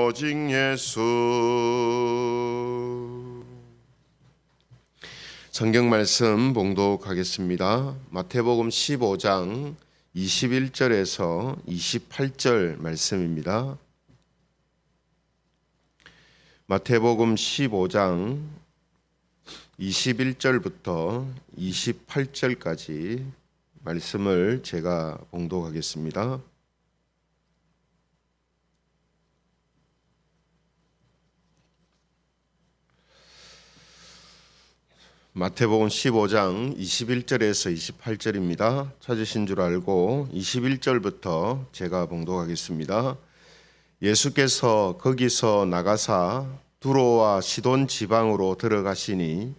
오직 예수. 성경 말씀 봉독하겠습니다. 마태복음 15장 21절에서 28절 말씀입니다. 마태복음 15장 21절부터 28절까지 말씀을 제가 봉독하겠습니다. 마태복음 15장 21절에서 28절입니다. 찾으신 줄 알고 21절부터 제가 봉독하겠습니다. 예수께서 거기서 나가사 두로와 시돈 지방으로 들어가시니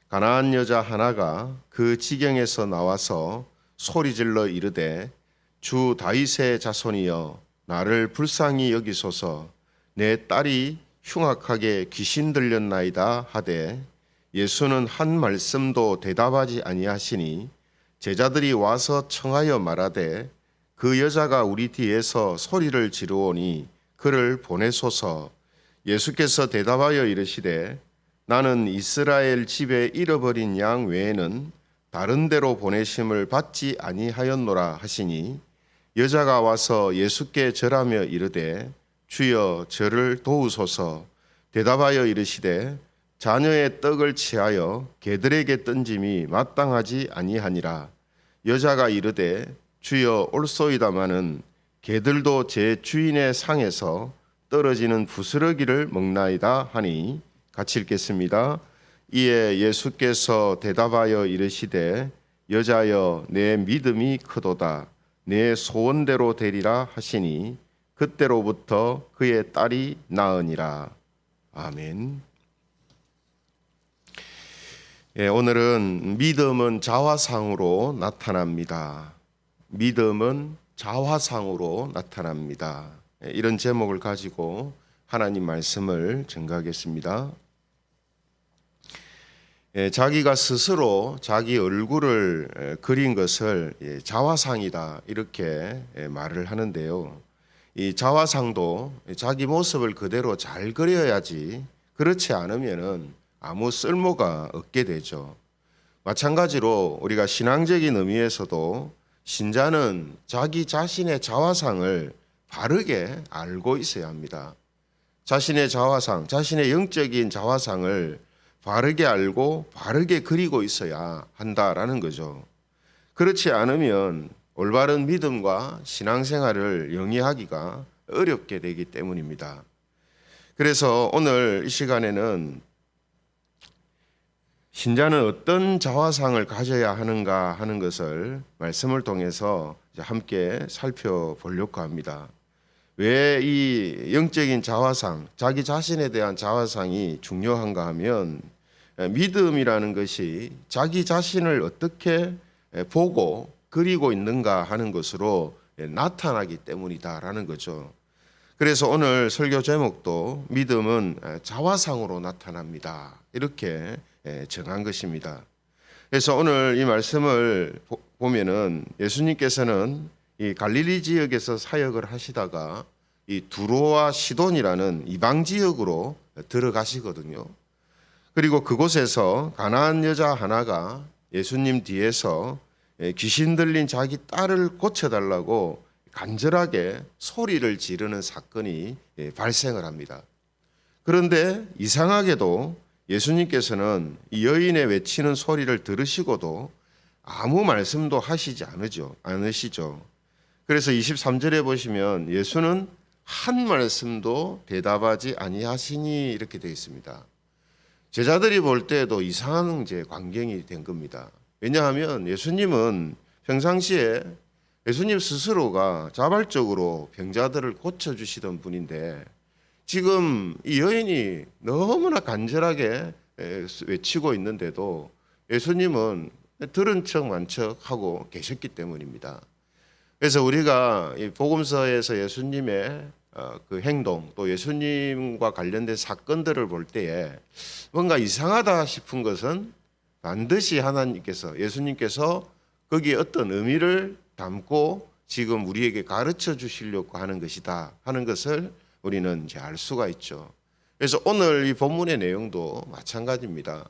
가나안 여자 하나가 그 지경에서 나와서 소리질러 이르되 주 다윗의 자손이여 나를 불쌍히 여기소서 내 딸이 흉악하게 귀신 들렸나이다 하되 예수는 한 말씀도 대답하지 아니하시니 제자들이 와서 청하여 말하되 그 여자가 우리 뒤에서 소리를 지르오니 그를 보내소서. 예수께서 대답하여 이르시되 나는 이스라엘 집에 잃어버린 양 외에는 다른 데로 보내심을 받지 아니하였노라 하시니 여자가 와서 예수께 절하며 이르되 주여 저를 도우소서. 대답하여 이르시되 자녀의 떡을 취하여 개들에게 던짐이 마땅하지 아니하니라. 여자가 이르되 주여 옳소이다마는 개들도 제 주인의 상에서 떨어지는 부스러기를 먹나이다 하니 같이 읽겠습니다. 이에 예수께서 대답하여 이르시되 여자여 내 믿음이 크도다 내 소원대로 되리라 하시니 그때로부터 그의 딸이 나으니라. 아멘. 오늘은 믿음은 자화상으로 나타납니다. 믿음은 자화상으로 나타납니다. 이런 제목을 가지고 하나님 말씀을 증거하겠습니다. 자기가 스스로 자기 얼굴을 그린 것을 자화상이다 이렇게 말을 하는데요. 이 자화상도 자기 모습을 그대로 잘 그려야지 그렇지 않으면은 아무 쓸모가 없게 되죠. 마찬가지로 우리가 신앙적인 의미에서도 신자는 자기 자신의 자화상을 바르게 알고 있어야 합니다. 자신의 자화상, 자신의 영적인 자화상을 바르게 알고 바르게 그리고 있어야 한다라는 거죠. 그렇지 않으면 올바른 믿음과 신앙생활을 영위하기가 어렵게 되기 때문입니다. 그래서 오늘 이 시간에는 신자는 어떤 자화상을 가져야 하는가 하는 것을 말씀을 통해서 함께 살펴보려고 합니다. 왜 이 영적인 자화상, 자기 자신에 대한 자화상이 중요한가 하면 믿음이라는 것이 자기 자신을 어떻게 보고 그리고 있는가 하는 것으로 나타나기 때문이다라는 거죠. 그래서 오늘 설교 제목도 믿음은 자화상으로 나타납니다. 이렇게 정한 것입니다. 그래서 오늘 이 말씀을 보면은 예수님께서는 이 갈릴리 지역에서 사역을 하시다가 이 두로와 시돈이라는 이방 지역으로 들어가시거든요. 그리고 그곳에서 가나안 여자 하나가 예수님 뒤에서 귀신 들린 자기 딸을 고쳐달라고 간절하게 소리를 지르는 사건이 발생을 합니다. 그런데 이상하게도 예수님께서는 이 여인의 외치는 소리를 들으시고도 아무 말씀도 하시지 않으시죠. 그래서 23절에 보시면 예수는 한 말씀도 대답하지 아니하시니 이렇게 되어 있습니다. 제자들이 볼 때에도 이상한 광경이 된 겁니다. 왜냐하면 예수님은 평상시에 예수님 스스로가 자발적으로 병자들을 고쳐주시던 분인데 지금 이 여인이 너무나 간절하게 외치고 있는데도 예수님은 들은 척 만척하고 계셨기 때문입니다. 그래서 우리가 이 복음서에서 예수님의 그 행동 또 예수님과 관련된 사건들을 볼 때에 뭔가 이상하다 싶은 것은 반드시 하나님께서 예수님께서 거기에 어떤 의미를 담고 지금 우리에게 가르쳐 주시려고 하는 것이다 하는 것을 우리는 이제 알 수가 있죠. 그래서 오늘 이 본문의 내용도 마찬가지입니다.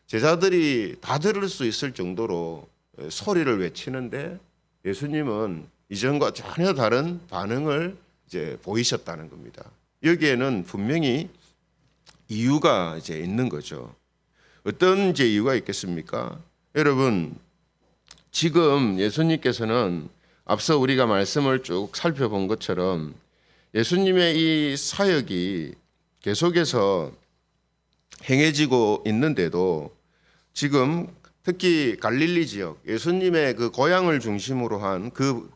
제자들이 다 들을 수 있을 정도로 소리를 외치는데 예수님은 이전과 전혀 다른 반응을 이제 보이셨다는 겁니다. 여기에는 분명히 이유가 이제 있는 거죠. 어떤 이제 이유가 있겠습니까? 여러분, 지금 예수님께서는 앞서 우리가 말씀을 쭉 살펴본 것처럼 예수님의 이 사역이 계속해서 행해지고 있는데도 지금 특히 갈릴리 지역, 예수님의 그 고향을 중심으로 한 그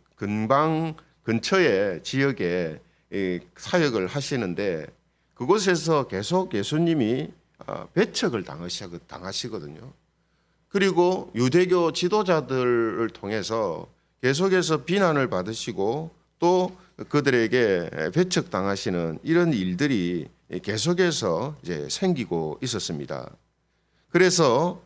근처의 지역에 사역을 하시는데 그곳에서 계속 예수님이 배척을 당하시거든요. 그리고 유대교 지도자들을 통해서 계속해서 비난을 받으시고 또 그들에게 배척당하시는 이런 일들이 계속해서 이제 생기고 있었습니다. 그래서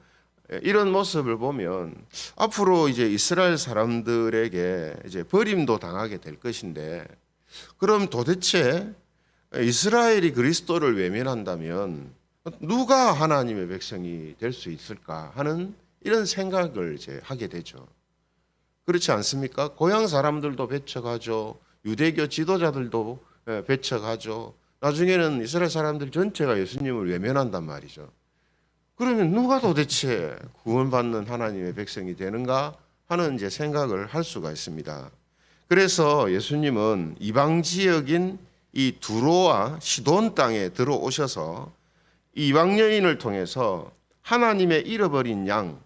이런 모습을 보면 앞으로 이제 이스라엘 사람들에게 이제 버림도 당하게 될 것인데 그럼 도대체 이스라엘이 그리스도를 외면한다면 누가 하나님의 백성이 될 수 있을까 하는 이런 생각을 이제 하게 되죠. 그렇지 않습니까? 고향 사람들도 배척하죠. 유대교 지도자들도 배척하죠. 나중에는 이스라엘 사람들 전체가 예수님을 외면한단 말이죠. 그러면 누가 도대체 구원받는 하나님의 백성이 되는가 하는 이제 생각을 할 수가 있습니다. 그래서 예수님은 이방 지역인 이 두로와 시돈 땅에 들어오셔서 이방 여인을 통해서 하나님의 잃어버린 양,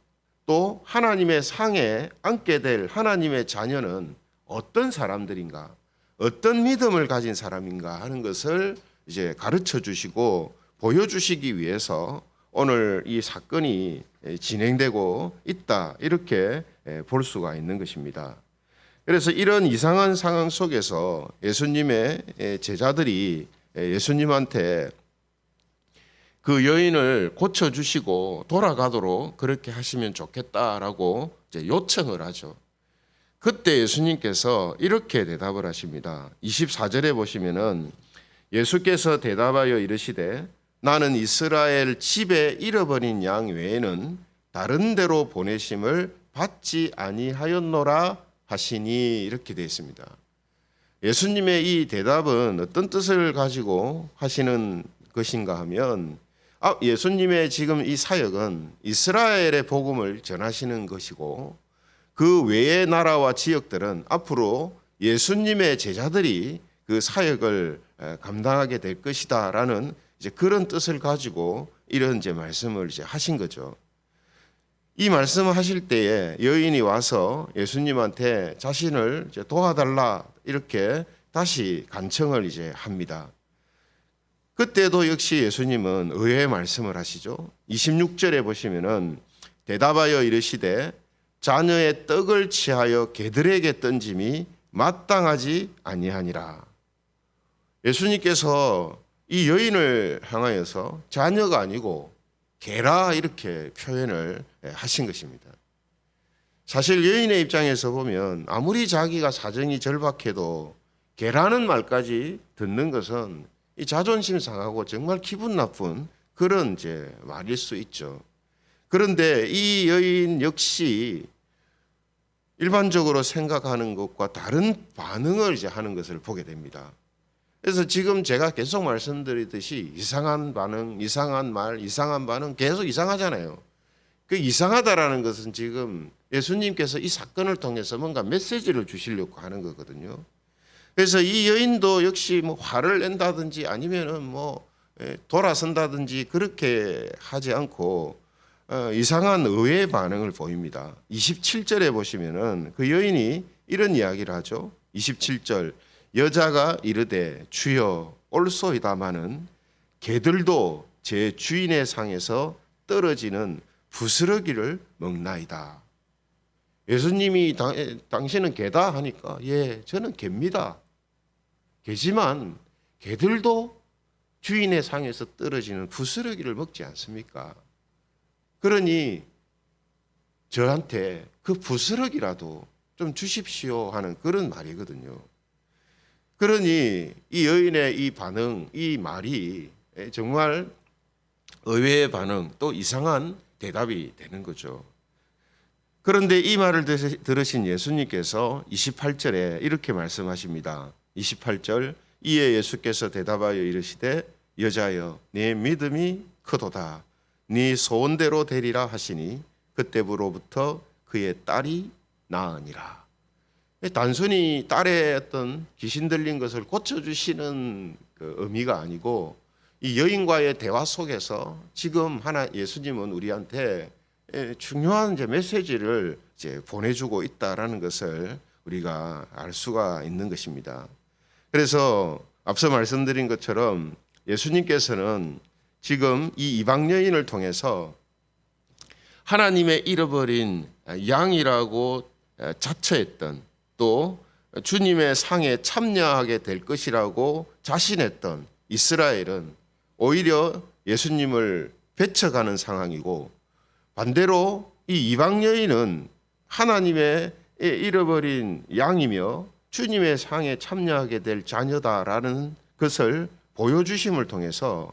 또 하나님의 상에 앉게 될 하나님의 자녀는 어떤 사람들인가, 어떤 믿음을 가진 사람인가 하는 것을 이제 가르쳐 주시고 보여주시기 위해서 오늘 이 사건이 진행되고 있다, 이렇게 볼 수가 있는 것입니다. 그래서 이런 이상한 상황 속에서 예수님의 제자들이 예수님한테 그 여인을 고쳐주시고 돌아가도록 그렇게 하시면 좋겠다라고 이제 요청을 하죠. 그때 예수님께서 이렇게 대답을 하십니다. 24절에 보시면은 예수께서 대답하여 이르시되 나는 이스라엘 집에 잃어버린 양 외에는 다른 데로 보내심을 받지 아니하였노라 하시니, 이렇게 되어 있습니다. 예수님의 이 대답은 어떤 뜻을 가지고 하시는 것인가 하면 예수님의 지금 이 사역은 이스라엘의 복음을 전하시는 것이고 그 외의 나라와 지역들은 앞으로 예수님의 제자들이 그 사역을 감당하게 될 것이다라는 이제 그런 뜻을 가지고 이런 이제 말씀을 이제 하신 거죠. 이 말씀을 하실 때에 여인이 와서 예수님한테 자신을 이제 도와달라 이렇게 다시 간청을 이제 합니다. 그때도 역시 예수님은 의외의 말씀을 하시죠. 26절에 보시면은 대답하여 이르시되 자녀의 떡을 취하여 개들에게 던짐이 마땅하지 아니하니라. 예수님께서 이 여인을 향하여서 자녀가 아니고 개라 이렇게 표현을 하신 것입니다. 사실 여인의 입장에서 보면 아무리 자기가 사정이 절박해도 개라는 말까지 듣는 것은 이 자존심 상하고 정말 기분 나쁜 그런 이제 말일 수 있죠. 그런데 이 여인 역시 일반적으로 생각하는 것과 다른 반응을 이제 하는 것을 보게 됩니다. 그래서 지금 제가 계속 말씀드리듯이 이상한 반응, 이상한 말, 이상한 반응 계속 이상하잖아요. 그 이상하다라는 것은 지금 예수님께서 이 사건을 통해서 뭔가 메시지를 주시려고 하는 거거든요. 그래서 이 여인도 역시 뭐 화를 낸다든지 아니면은 뭐 돌아선다든지 그렇게 하지 않고 이상한 의외의 반응을 보입니다. 27절에 보시면은 그 여인이 이런 이야기를 하죠. 27절 여자가 이르되 주여 올소이다마는 개들도 제 주인의 상에서 떨어지는 부스러기를 먹나이다. 예수님이 당신은 개다 하니까 예, 저는 개입니다. 개지만 개들도 주인의 상에서 떨어지는 부스러기를 먹지 않습니까? 그러니 저한테 그 부스러기라도 좀 주십시오 하는 그런 말이거든요. 그러니 이 여인의 이 반응, 이 말이 정말 의외의 반응, 또 이상한 대답이 되는 거죠. 그런데 이 말을 들으신 예수님께서 28절에 이렇게 말씀하십니다. 28절, 이에 예수께서 대답하여 이르시되 여자여 네 믿음이 크도다. 네 소원대로 되리라 하시니 그때부로부터 그의 딸이 나으니라. 단순히 딸의 어떤 귀신 들린 것을 고쳐주시는 그 의미가 아니고 이 여인과의 대화 속에서 지금 예수님은 우리한테 중요한 이제 메시지를 이제 보내주고 있다라는 것을 우리가 알 수가 있는 것입니다. 그래서 앞서 말씀드린 것처럼 예수님께서는 지금 이 이방 여인을 통해서 하나님의 잃어버린 양이라고 자처했던 또 주님의 상에 참여하게 될 것이라고 자신했던 이스라엘은 오히려 예수님을 배척하는 상황이고, 반대로 이 이방 여인은 하나님의 잃어버린 양이며 주님의 상에 참여하게 될 자녀다라는 것을 보여주심을 통해서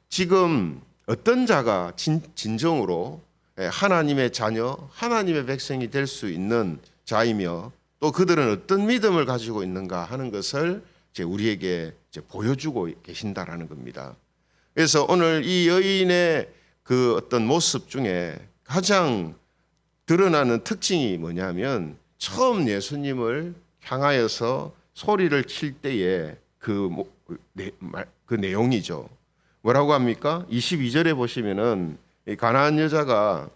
지금 어떤 자가 진정으로 하나님의 자녀, 하나님의 백성이 될 수 있는 자이며 또 그들은 어떤 믿음을 가지고 있는가 하는 것을 우리에게 보여주고 계신다라는 겁니다. 그래서 오늘 이 여인의 그 어떤 모습 중에 가장 드러나는 특징이 뭐냐면 처음 예수님을 향하여서 소리를 칠 때의 그 내용이죠. 뭐라고 합니까? 22절에 보시면은 가나안 여자가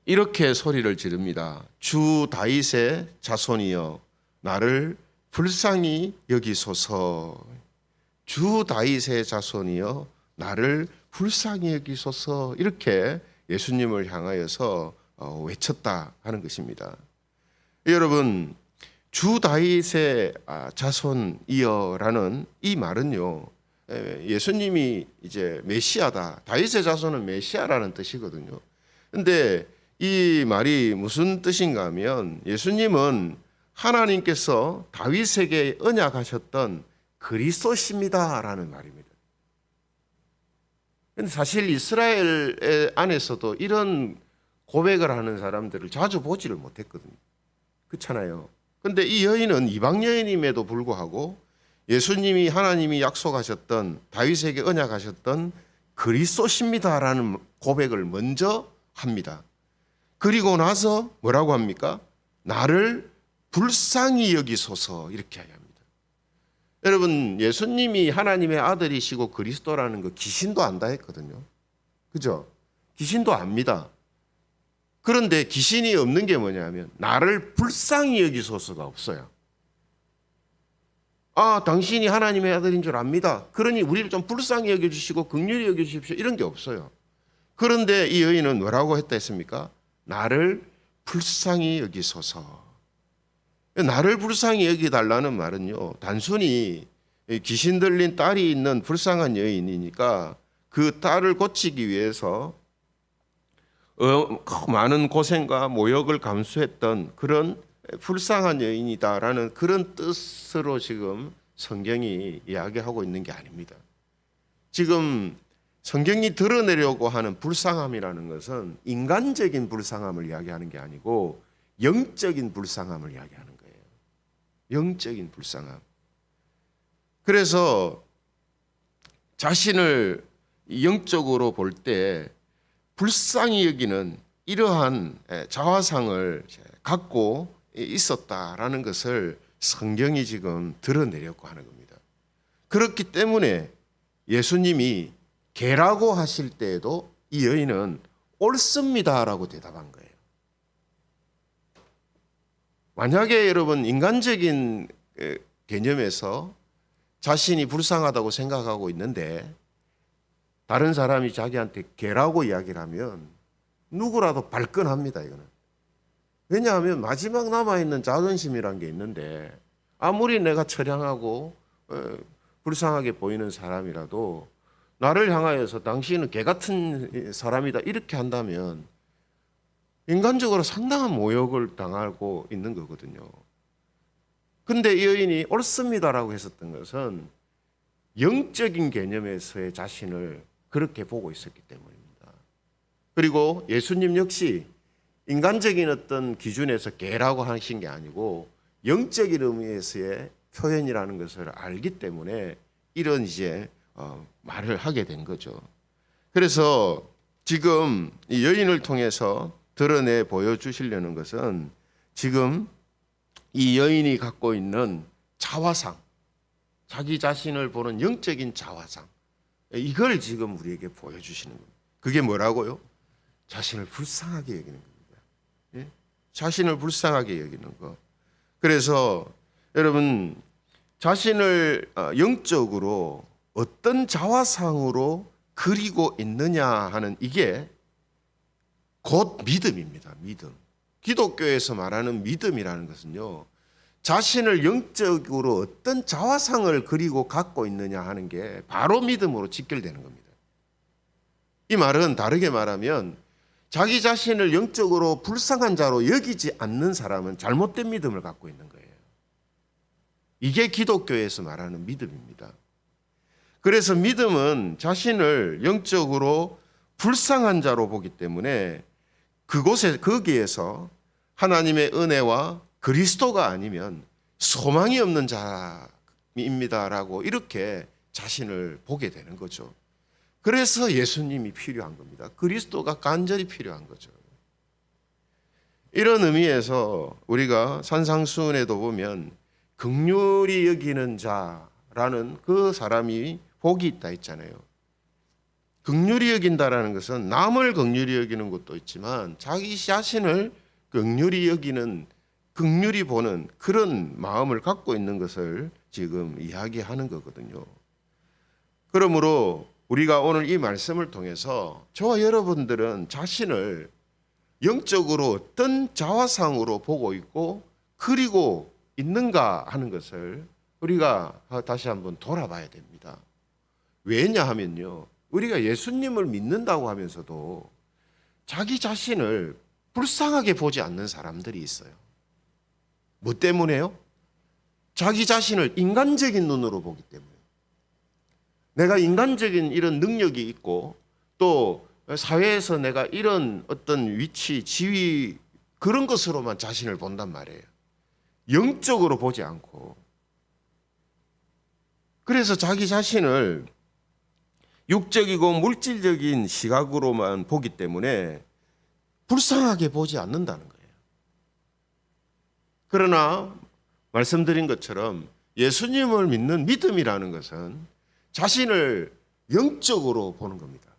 이렇게 소리를 지릅니다. 주 다윗의 자손이여 나를 불쌍히 여기소서. 주 다윗의 자손이여 나를 불쌍히 여기소서. 이렇게 예수님을 향하여서 외쳤다 하는 것입니다. 여러분, 주 다윗의 자손이여라는 이 말은요, 예수님이 이제 메시아다. 다윗의 자손은 메시아라는 뜻이거든요. 근데 이 말이 무슨 뜻인가 하면 예수님은 하나님께서 다윗에게 언약하셨던 그리스도십니다라는 말입니다. 근데 사실 이스라엘 안에서도 이런 고백을 하는 사람들을 자주 보지를 못했거든요. 그렇잖아요. 근데 이 여인은 이방 여인임에도 불구하고 예수님이 하나님이 약속하셨던 다윗에게 언약하셨던 그리스도십니다라는 고백을 먼저 합니다. 그리고 나서 뭐라고 합니까? 나를 불쌍히 여기소서 이렇게 합니다. 여러분, 예수님이 하나님의 아들이시고 그리스도라는 거 귀신도 안다 했거든요. 그죠? 귀신도 압니다. 그런데 귀신이 없는 게 뭐냐면 나를 불쌍히 여기소서가 없어요. 당신이 하나님의 아들인 줄 압니다. 그러니 우리를 좀 불쌍히 여겨주시고 긍휼히 여겨주십시오. 이런 게 없어요. 그런데 이 여인은 뭐라고 했다 했습니까? 나를 불쌍히 여기소서. 나를 불쌍히 여기달라는 말은요, 단순히 귀신 들린 딸이 있는 불쌍한 여인이니까 그 딸을 고치기 위해서 많은 고생과 모욕을 감수했던 그런 불쌍한 여인이다라는 그런 뜻으로 지금 성경이 이야기하고 있는 게 아닙니다. 지금 성경이 드러내려고 하는 불쌍함이라는 것은 인간적인 불쌍함을 이야기하는 게 아니고 영적인 불쌍함을 이야기하는 거예요. 영적인 불쌍함. 그래서 자신을 영적으로 볼 때 불쌍히 여기는 이러한 자화상을 갖고 있었다라는 것을 성경이 지금 드러내려고 하는 겁니다. 그렇기 때문에 예수님이 개라고 하실 때에도 이 여인은 옳습니다라고 대답한 거예요. 만약에 여러분 인간적인 개념에서 자신이 불쌍하다고 생각하고 있는데 다른 사람이 자기한테 개라고 이야기를 하면 누구라도 발끈합니다. 이거는. 왜냐하면 마지막 남아있는 자존심이란 게 있는데 아무리 내가 처량하고 불쌍하게 보이는 사람이라도 나를 향하여서 당신은 개 같은 사람이다 이렇게 한다면 인간적으로 상당한 모욕을 당하고 있는 거거든요. 근데 이 여인이 옳습니다라고 했었던 것은 영적인 개념에서의 자신을 그렇게 보고 있었기 때문입니다. 그리고 예수님 역시 인간적인 어떤 기준에서 개라고 하신 게 아니고 영적인 의미에서의 표현이라는 것을 알기 때문에 이런 이제 말을 하게 된 거죠. 그래서 지금 이 여인을 통해서 드러내 보여주시려는 것은 지금 이 여인이 갖고 있는 자화상, 자기 자신을 보는 영적인 자화상, 이걸 지금 우리에게 보여주시는 겁니다. 그게 뭐라고요? 자신을 불쌍하게 여기는 겁니다. 예? 자신을 불쌍하게 여기는 것. 그래서 여러분 자신을 영적으로 어떤 자화상으로 그리고 있느냐 하는 이게 곧 믿음입니다. 믿음. 기독교에서 말하는 믿음이라는 것은요, 자신을 영적으로 어떤 자화상을 그리고 갖고 있느냐 하는 게 바로 믿음으로 직결되는 겁니다. 이 말은 다르게 말하면 자기 자신을 영적으로 불쌍한 자로 여기지 않는 사람은 잘못된 믿음을 갖고 있는 거예요. 이게 기독교에서 말하는 믿음입니다. 그래서 믿음은 자신을 영적으로 불쌍한 자로 보기 때문에 거기에서 하나님의 은혜와 그리스도가 아니면 소망이 없는 자입니다라고 이렇게 자신을 보게 되는 거죠. 그래서 예수님이 필요한 겁니다. 그리스도가 간절히 필요한 거죠. 이런 의미에서 우리가 산상수훈에도 보면 긍휼히 여기는 자라는 그 사람이 복이 있다 했잖아요. 긍휼히 여긴다라는 것은 남을 긍휼히 여기는 것도 있지만 자기 자신을 긍휼히 여기는, 긍휼히 보는 그런 마음을 갖고 있는 것을 지금 이야기하는 거거든요. 그러므로 우리가 오늘 이 말씀을 통해서 저와 여러분들은 자신을 영적으로 어떤 자화상으로 보고 있고 그리고 있는가 하는 것을 우리가 다시 한번 돌아봐야 됩니다. 왜냐하면요, 우리가 예수님을 믿는다고 하면서도 자기 자신을 불쌍하게 보지 않는 사람들이 있어요. 뭐 때문에요? 자기 자신을 인간적인 눈으로 보기 때문에. 내가 인간적인 이런 능력이 있고 또 사회에서 내가 이런 어떤 위치, 지위 그런 것으로만 자신을 본단 말이에요. 영적으로 보지 않고. 그래서 자기 자신을 육적이고 물질적인 시각으로만 보기 때문에 불쌍하게 보지 않는다는 거예요. 그러나 말씀드린 것처럼 예수님을 믿는 믿음이라는 것은 자신을 영적으로 보는 겁니다.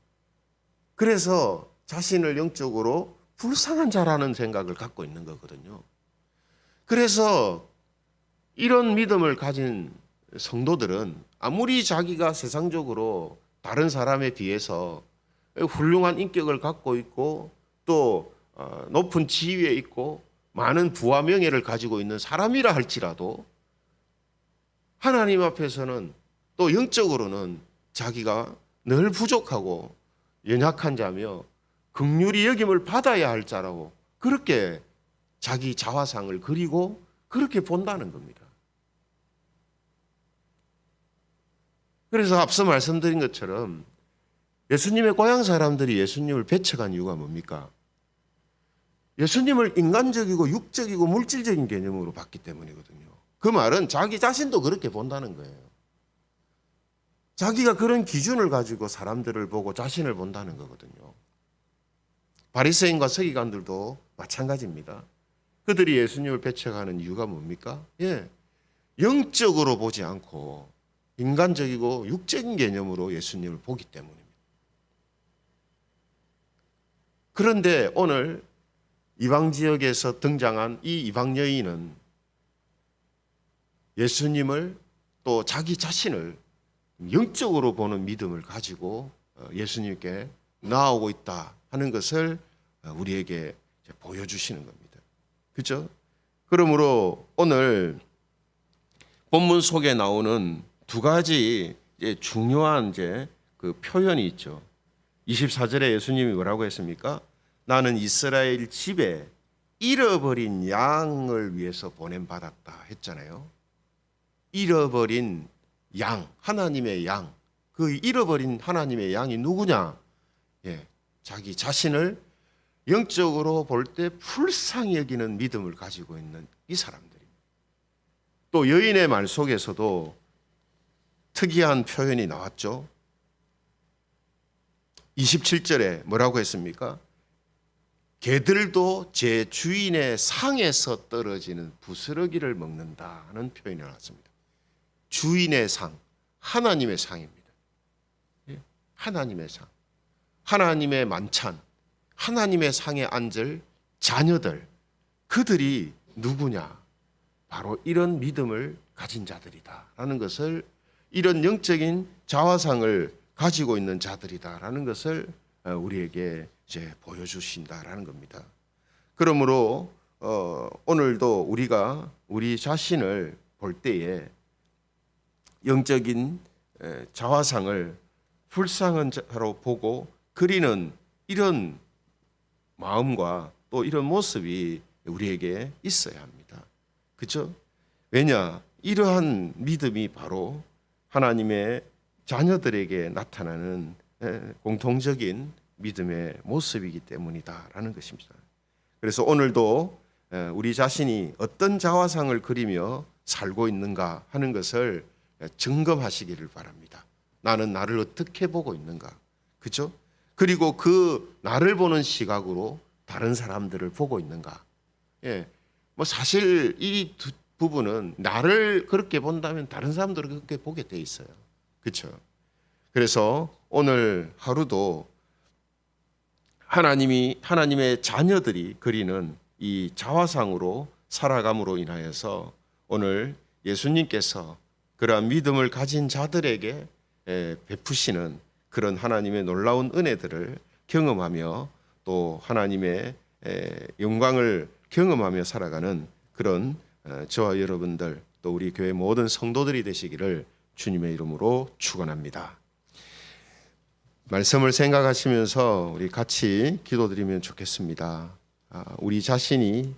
그래서 자신을 영적으로 불쌍한 자라는 생각을 갖고 있는 거거든요. 그래서 이런 믿음을 가진 성도들은 아무리 자기가 세상적으로 다른 사람에 비해서 훌륭한 인격을 갖고 있고 또 높은 지위에 있고 많은 부와 명예를 가지고 있는 사람이라 할지라도 하나님 앞에서는 또 영적으로는 자기가 늘 부족하고 연약한 자며 긍휼히 여김을 받아야 할 자라고 그렇게 자기 자화상을 그리고 그렇게 본다는 겁니다. 그래서 앞서 말씀드린 것처럼 예수님의 고향 사람들이 예수님을 배척한 이유가 뭡니까? 예수님을 인간적이고 육적이고 물질적인 개념으로 봤기 때문이거든요. 그 말은 자기 자신도 그렇게 본다는 거예요. 자기가 그런 기준을 가지고 사람들을 보고 자신을 본다는 거거든요. 바리새인과 서기관들도 마찬가지입니다. 그들이 예수님을 배척하는 이유가 뭡니까? 영적으로 보지 않고 인간적이고 육적인 개념으로 예수님을 보기 때문입니다. 그런데 오늘 이방 지역에서 등장한 이 이방 여인은 예수님을 또 자기 자신을 영적으로 보는 믿음을 가지고 예수님께 나아오고 있다 하는 것을 우리에게 보여주시는 겁니다. 그렇죠? 그러므로 오늘 본문 속에 나오는 두 가지 중요한 그 표현이 있죠. 24절에 예수님이 뭐라고 했습니까? 나는 이스라엘 집에 잃어버린 양을 위해서 보냄받았다 했잖아요. 잃어버린 양, 하나님의 양, 그 잃어버린 하나님의 양이 누구냐? 예, 자기 자신을 영적으로 볼 때 불쌍히 여기는 믿음을 가지고 있는 이 사람들입니다. 또 여인의 말 속에서도 특이한 표현이 나왔죠. 27절에 뭐라고 했습니까? 개들도 제 주인의 상에서 떨어지는 부스러기를 먹는다는 표현이 나왔습니다. 주인의 상, 하나님의 상입니다. 하나님의 상, 하나님의 만찬, 하나님의 상에 앉을 자녀들, 그들이 누구냐? 바로 이런 믿음을 가진 자들이다라는 것을, 이런 영적인 자화상을 가지고 있는 자들이다라는 것을 우리에게 이제 보여주신다라는 겁니다. 그러므로 오늘도 우리가 우리 자신을 볼 때에 영적인 자화상을 불쌍한 자로 보고 그리는 이런 마음과 또 이런 모습이 우리에게 있어야 합니다. 그렇죠? 왜냐? 이러한 믿음이 바로 하나님의 자녀들에게 나타나는 공통적인 믿음의 모습이기 때문이다라는 것입니다. 그래서 오늘도 우리 자신이 어떤 자화상을 그리며 살고 있는가 하는 것을 점검하시기를 바랍니다. 나는 나를 어떻게 보고 있는가? 그렇죠? 그리고 그 나를 보는 시각으로 다른 사람들을 보고 있는가? 예, 뭐 사실 이 부분은 나를 그렇게 본다면 다른 사람들을 그렇게 보게 돼 있어요. 그렇죠? 그래서 오늘 하루도 하나님의 자녀들이 그리는 이 자화상으로 살아감으로 인하여서 오늘 예수님께서 그러한 믿음을 가진 자들에게 베푸시는 그런 하나님의 놀라운 은혜들을 경험하며 또 하나님의 영광을 경험하며 살아가는 그런 저와 여러분들 또 우리 교회 모든 성도들이 되시기를 주님의 이름으로 축원합니다. 말씀을 생각하시면서 우리 같이 기도드리면 좋겠습니다. 우리 자신이